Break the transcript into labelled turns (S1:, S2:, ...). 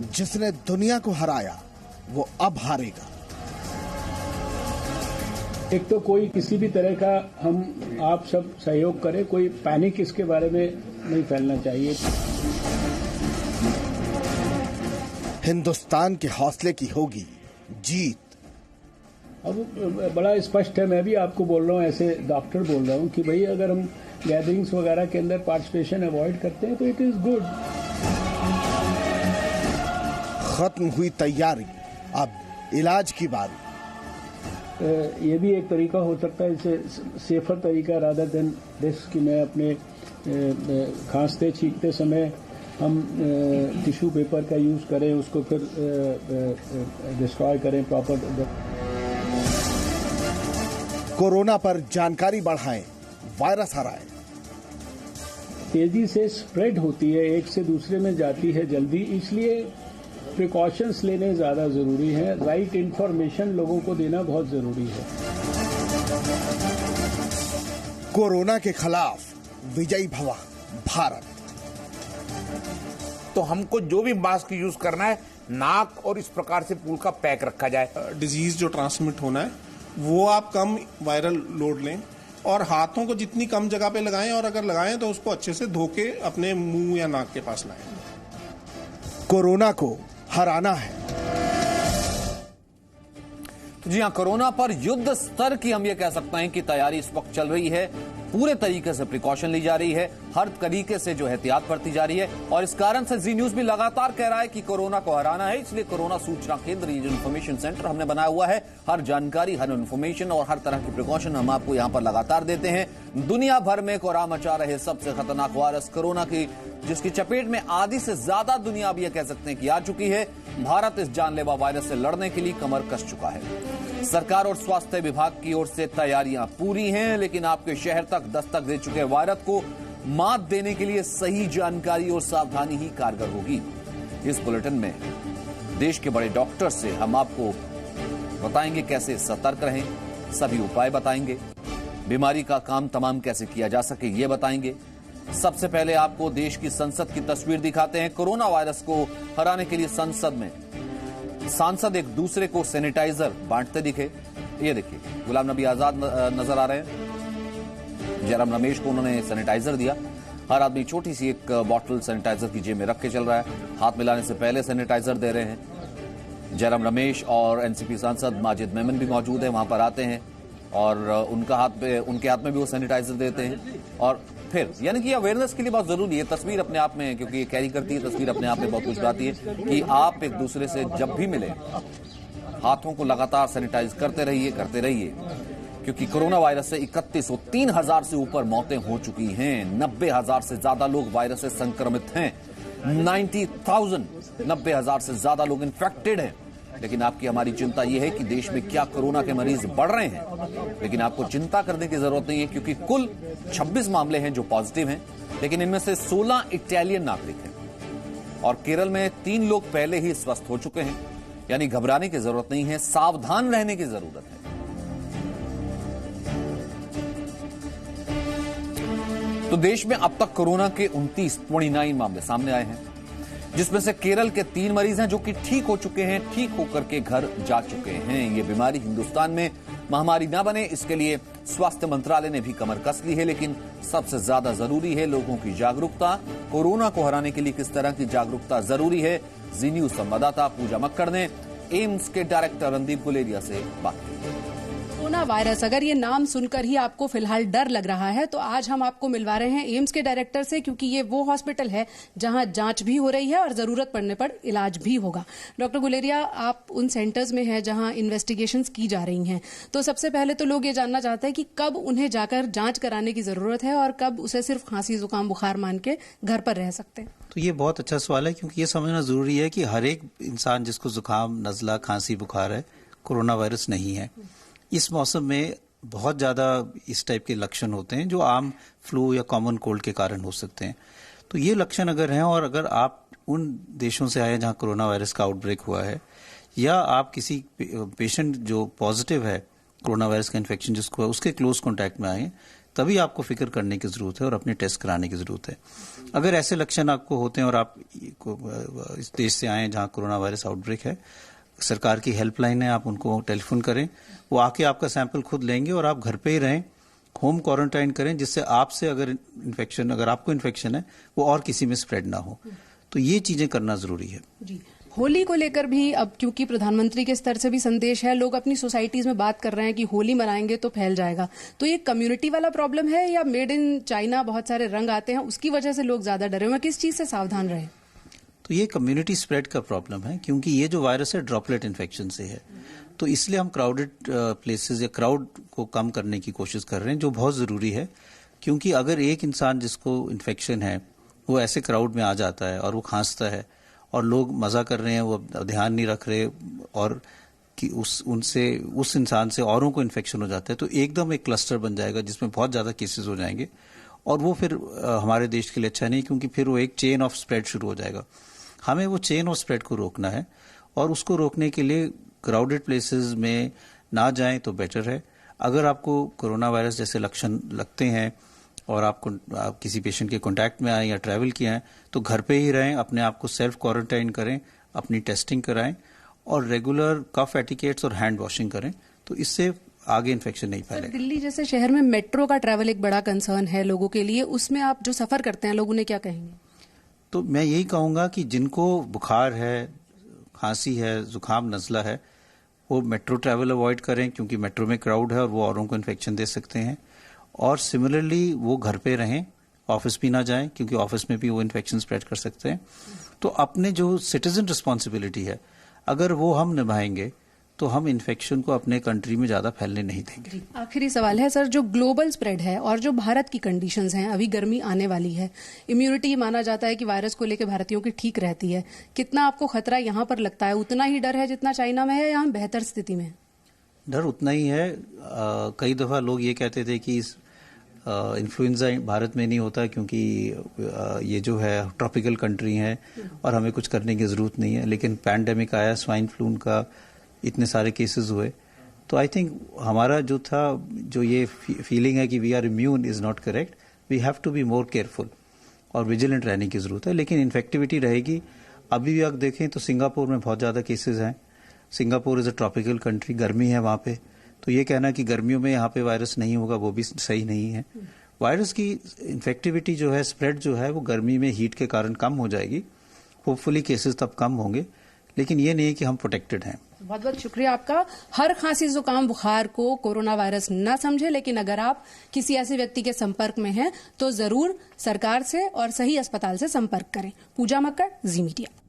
S1: जिसने दुनिया को हराया वो अब हारेगा।
S2: एक तो कोई किसी भी तरह का हम आप सब सहयोग करें, कोई पैनिक इसके बारे में नहीं फैलना चाहिए।
S1: हिंदुस्तान के हौसले की होगी जीत।
S2: अब बड़ा स्पष्ट है, मैं भी आपको बोल रहा हूँ, ऐसे डॉक्टर बोल रहा हूँ कि भाई अगर हम गैदरिंग्स वगैरह के अंदर पार्टिसिपेशन अवॉइड करते हैं तो इट इज गुड।
S1: खत्म हुई तैयारी, अब इलाज की बारी।
S2: ये भी एक तरीका हो सकता है, इसे सेफर तरीका रादर देन दिस कि मैं अपने खांसते छींकते समय हम टिश्यू पेपर का यूज करें, उसको फिर डिस्ट्रॉय करें प्रॉपर।
S1: कोरोना पर जानकारी बढ़ाएं, वायरस हराएं।
S2: तेजी से स्प्रेड होती है, एक से दूसरे में जाती है जल्दी, इसलिए प्रिकॉशंस लेने ज्यादा जरूरी है। राइट इंफॉर्मेशन लोगों को देना बहुत जरूरी है।
S1: कोरोना के खिलाफ विजयी भवा भारत।
S3: तो हमको जो भी मास्क यूज करना है, नाक और इस प्रकार से पूल का पैक रखा जाए।
S4: डिजीज जो ट्रांसमिट होना है वो आप कम वायरल लोड लें और हाथों को जितनी कम जगह पे लगाएं, और अगर लगाएं तो उसको अच्छे से धो के अपने मुंह या नाक के पास लाएं।
S1: कोरोना को हराना है।
S5: जी हां, कोरोना पर युद्ध स्तर की हम ये कह सकते हैं कि तैयारी इस वक्त चल रही है। पूरे तरीके से प्रिकॉशन ली जा रही है, हर तरीके से जो एहतियात बरती जा रही है, और इस कारण से जी न्यूज भी लगातार कह रहा है कि कोरोना को हराना है। इसलिए कोरोना सूचना केंद्र इंफॉर्मेशन सेंटर हमने बनाया हुआ है। हर जानकारी, हर इंफॉर्मेशन और हर तरह की प्रिकॉशन हम आपको यहां पर लगातार देते हैं। दुनिया भर में कोरोना मचा रहे सबसे खतरनाक वायरस कोरोना की, जिसकी चपेट में आधी से ज्यादा दुनिया अब यह कह सकते हैं कि आ चुकी है। भारत इस जानलेवा वायरस से लड़ने के लिए कमर कस चुका है। सरकार और स्वास्थ्य विभाग की ओर से तैयारियां पूरी हैं, लेकिन आपके शहर तक दस्तक दे चुके वायरस को मात देने के लिए सही जानकारी और सावधानी ही कारगर होगी। इस बुलेटिन में देश के बड़े डॉक्टर से हम आपको बताएंगे कैसे सतर्क रहें, सभी उपाय बताएंगे, बीमारी का काम तमाम कैसे किया जा सके ये बताएंगे। सबसे पहले आपको देश की संसद की तस्वीर दिखाते हैं। कोरोना वायरस को हराने के लिए संसद में सांसद एक दूसरे को सैनिटाइजर बांटते दिखे। ये देखिए, गुलाम नबी आजाद नजर आ रहे हैं। जयराम रमेश को उन्होंने सैनिटाइजर दिया। हर आदमी छोटी सी एक बॉटल सैनिटाइजर की जेब में रख के चल रहा है। हाथ मिलाने से पहले सैनिटाइजर दे रहे हैं। जयराम रमेश और एनसीपी सांसद माजिद मेमन भी मौजूद है, वहां पर आते हैं और उनके हाथ में भी वो सैनिटाइजर देते हैं। और फिर यानी कि अवेयरनेस के लिए बहुत जरूरी है तस्वीर अपने आप में, क्योंकि ये कैरी करती है तस्वीर अपने आप में बहुत कुछ बताती है कि आप एक दूसरे से जब भी मिले हाथों को लगातार सैनिटाइज करते रहिए क्योंकि कोरोना वायरस से 31,000 से ऊपर मौतें हो चुकी हैं। 90,000 से ज्यादा लोग वायरस से संक्रमित हैं। 90,000 से ज्यादा लोग इन्फेक्टेड हैं। लेकिन आपकी हमारी चिंता यह है कि देश में क्या कोरोना के मरीज बढ़ रहे हैं, लेकिन आपको चिंता करने की जरूरत नहीं है, क्योंकि कुल 26 मामले हैं जो पॉजिटिव हैं, लेकिन इनमें से 16 इटालियन नागरिक हैं और केरल में 3 लोग पहले ही स्वस्थ हो चुके हैं। यानी घबराने की जरूरत नहीं है, सावधान रहने की जरूरत है। तो देश में अब तक कोरोना के 29 मामले सामने आए हैं, जिसमें से केरल के 3 मरीज हैं जो कि ठीक हो चुके हैं, ठीक होकर के घर जा चुके हैं। ये बीमारी हिंदुस्तान में महामारी ना बने, इसके लिए स्वास्थ्य मंत्रालय ने भी कमर कस ली है। लेकिन सबसे ज्यादा जरूरी है लोगों की जागरूकता। कोरोना को हराने के लिए किस तरह की जागरूकता जरूरी है, जी न्यूज संवाददाता पूजा मक्कड़ ने एम्स के डायरेक्टर रणदीप गुलेरिया से बात की।
S6: कोरोना वायरस, अगर ये नाम सुनकर ही आपको फिलहाल डर लग रहा है तो आज हम आपको मिलवा रहे हैं एम्स के डायरेक्टर से, क्योंकि ये वो हॉस्पिटल है जहां जांच भी हो रही है और जरूरत पड़ने पर इलाज भी होगा। डॉक्टर गुलेरिया, आप उन सेंटर्स में हैं जहां इन्वेस्टिगेशंस की जा रही हैं, तो सबसे पहले तो लोग ये जानना चाहते हैं कि कब उन्हें जाकर जांच कराने की जरूरत है और कब उसे सिर्फ खांसी जुकाम बुखार मान के घर पर रह सकते हैं।
S7: तो ये बहुत अच्छा सवाल है, क्योंकि ये समझना जरूरी है कि हर एक इंसान जिसको जुकाम, नजला, खांसी, बुखार है, कोरोना वायरस नहीं है। इस मौसम में बहुत ज़्यादा इस टाइप के लक्षण होते हैं जो आम फ्लू या कॉमन कोल्ड के कारण हो सकते हैं। तो ये लक्षण अगर हैं और अगर आप उन देशों से आए हैं जहां कोरोना वायरस का आउटब्रेक हुआ है, या आप किसी पेशेंट जो पॉजिटिव है कोरोना वायरस का इन्फेक्शन जिसको है उसके क्लोज कॉन्टैक्ट में आए, तभी आपको फिक्र करने की जरूरत है और अपने टेस्ट कराने की जरूरत है। अगर ऐसे लक्षण आपको होते हैं और आप इस देश से आए हैं जहां कोरोना वायरस आउटब्रेक है, सरकार की हेल्पलाइन है, आप उनको टेलीफोन करें, वो आके आपका सैंपल खुद लेंगे और आप घर पे ही रहें, होम क्वारंटाइन करें, जिससे आपसे अगर आपको इन्फेक्शन है वो और किसी में स्प्रेड ना हो। तो ये चीजें करना जरूरी है।
S6: जी, होली को लेकर भी अब क्योंकि प्रधानमंत्री के स्तर से भी संदेश है, लोग अपनी सोसाइटीज में बात कर रहे हैं कि होली मनाएंगे तो फैल जाएगा, तो ये कम्युनिटी वाला प्रॉब्लम है या मेड इन चाइना बहुत सारे रंग आते हैं उसकी वजह से लोग ज्यादा डरे हुए हैं? किस चीज से सावधान रहे?
S7: तो ये कम्युनिटी स्प्रेड का प्रॉब्लम है, क्योंकि ये जो वायरस है ड्रॉपलेट इन्फेक्शन से है। तो इसलिए हम क्राउडेड प्लेसेस या क्राउड को कम करने की कोशिश कर रहे हैं, जो बहुत ज़रूरी है। क्योंकि अगर एक इंसान जिसको इन्फेक्शन है वो ऐसे क्राउड में आ जाता है और वो खांसता है और लोग मज़ा कर रहे हैं, वो ध्यान नहीं रख रहे और कि उस इंसान से औरों को इन्फेक्शन हो जाता है, तो एकदम एक क्लस्टर बन जाएगा जिसमें बहुत ज़्यादा केसेस हो जाएंगे और वो फिर हमारे देश के लिए अच्छा नहीं, क्योंकि फिर वो एक चेन ऑफ स्प्रेड शुरू हो जाएगा। हमें वो चेन ऑफ स्प्रेड को रोकना है और उसको रोकने के लिए क्राउडेड प्लेसेस में ना जाएं तो बेटर है। अगर आपको कोरोना वायरस जैसे लक्षण लगते हैं और आप किसी पेशेंट के कांटेक्ट में आए या ट्रैवल किए हैं तो घर पे ही रहें, अपने आप को सेल्फ क्वारंटाइन करें, अपनी टेस्टिंग कराएं और रेगुलर कफ एटिकेट्स और हैंड वॉशिंग करें, तो इससे आगे इन्फेक्शन नहीं फैलेगा।
S6: दिल्ली जैसे शहर में मेट्रो का ट्रैवल एक बड़ा कंसर्न है लोगों के लिए, उसमें आप जो सफर करते हैं लोग उन्हें क्या कहेंगे?
S7: तो मैं यही कहूंगा कि जिनको बुखार है, खांसी है, जुकाम, नज़ला है, वो मेट्रो ट्रैवल अवॉइड करें, क्योंकि मेट्रो में क्राउड है और वो औरों को इन्फेक्शन दे सकते हैं। और सिमिलरली वो घर पे रहें, ऑफिस भी ना जाएं, क्योंकि ऑफिस में भी वो इन्फेक्शन स्प्रेड कर सकते हैं। तो अपने जो सिटीजन रिस्पॉन्सिबिलिटी है, अगर वो हम निभाएंगे तो हम इन्फेक्शन को अपने कंट्री में ज्यादा फैलने नहीं देंगे।
S6: आखिरी सवाल है सर, जो ग्लोबल स्प्रेड है और जो भारत की कंडीशंस हैं, अभी गर्मी आने वाली है, इम्यूनिटी माना जाता है कि वायरस को लेकर भारतीयों की ठीक रहती है, कितना आपको खतरा यहाँ पर लगता है? उतना ही डर है जितना चाइना में है या हम बेहतर स्थिति में?
S7: डर उतना ही है। कई दफा लोग ये कहते थे कि इन्फ्लुएंजा भारत में नहीं होता क्योंकि ये जो है ट्रॉपिकल कंट्री है और हमें कुछ करने की जरूरत नहीं है, लेकिन पैंडेमिक आया, स्वाइन फ्लू का इतने सारे केसेस हुए, तो आई थिंक हमारा जो था, जो ये फीलिंग है कि we are immune is not correct. We have to be more careful और विजिलेंट रहने की जरूरत है, लेकिन इन्फेक्टिविटी रहेगी। अभी भी आप देखें तो सिंगापुर में बहुत ज़्यादा केसेस हैं। Singapore is a tropical country, गर्मी है वहाँ पे, तो ये कहना कि गर्मियों में यहाँ पे वायरस नहीं होगा वो भी सही नहीं है। वायरस की इन्फेक्टिविटी जो है, स्प्रेड जो है, वो गर्मी में हीट के कारण कम हो जाएगी। होपफुली केसेस तब कम होंगे, लेकिन ये नहीं है कि हम प्रोटेक्टेड हैं।
S6: बहुत बहुत शुक्रिया आपका। हर खांसी जुकाम बुखार को कोरोना वायरस न समझे, लेकिन अगर आप किसी ऐसे व्यक्ति के संपर्क में हैं तो जरूर सरकार से और सही अस्पताल से संपर्क करें। पूजा मक्कड़, जी मीडिया।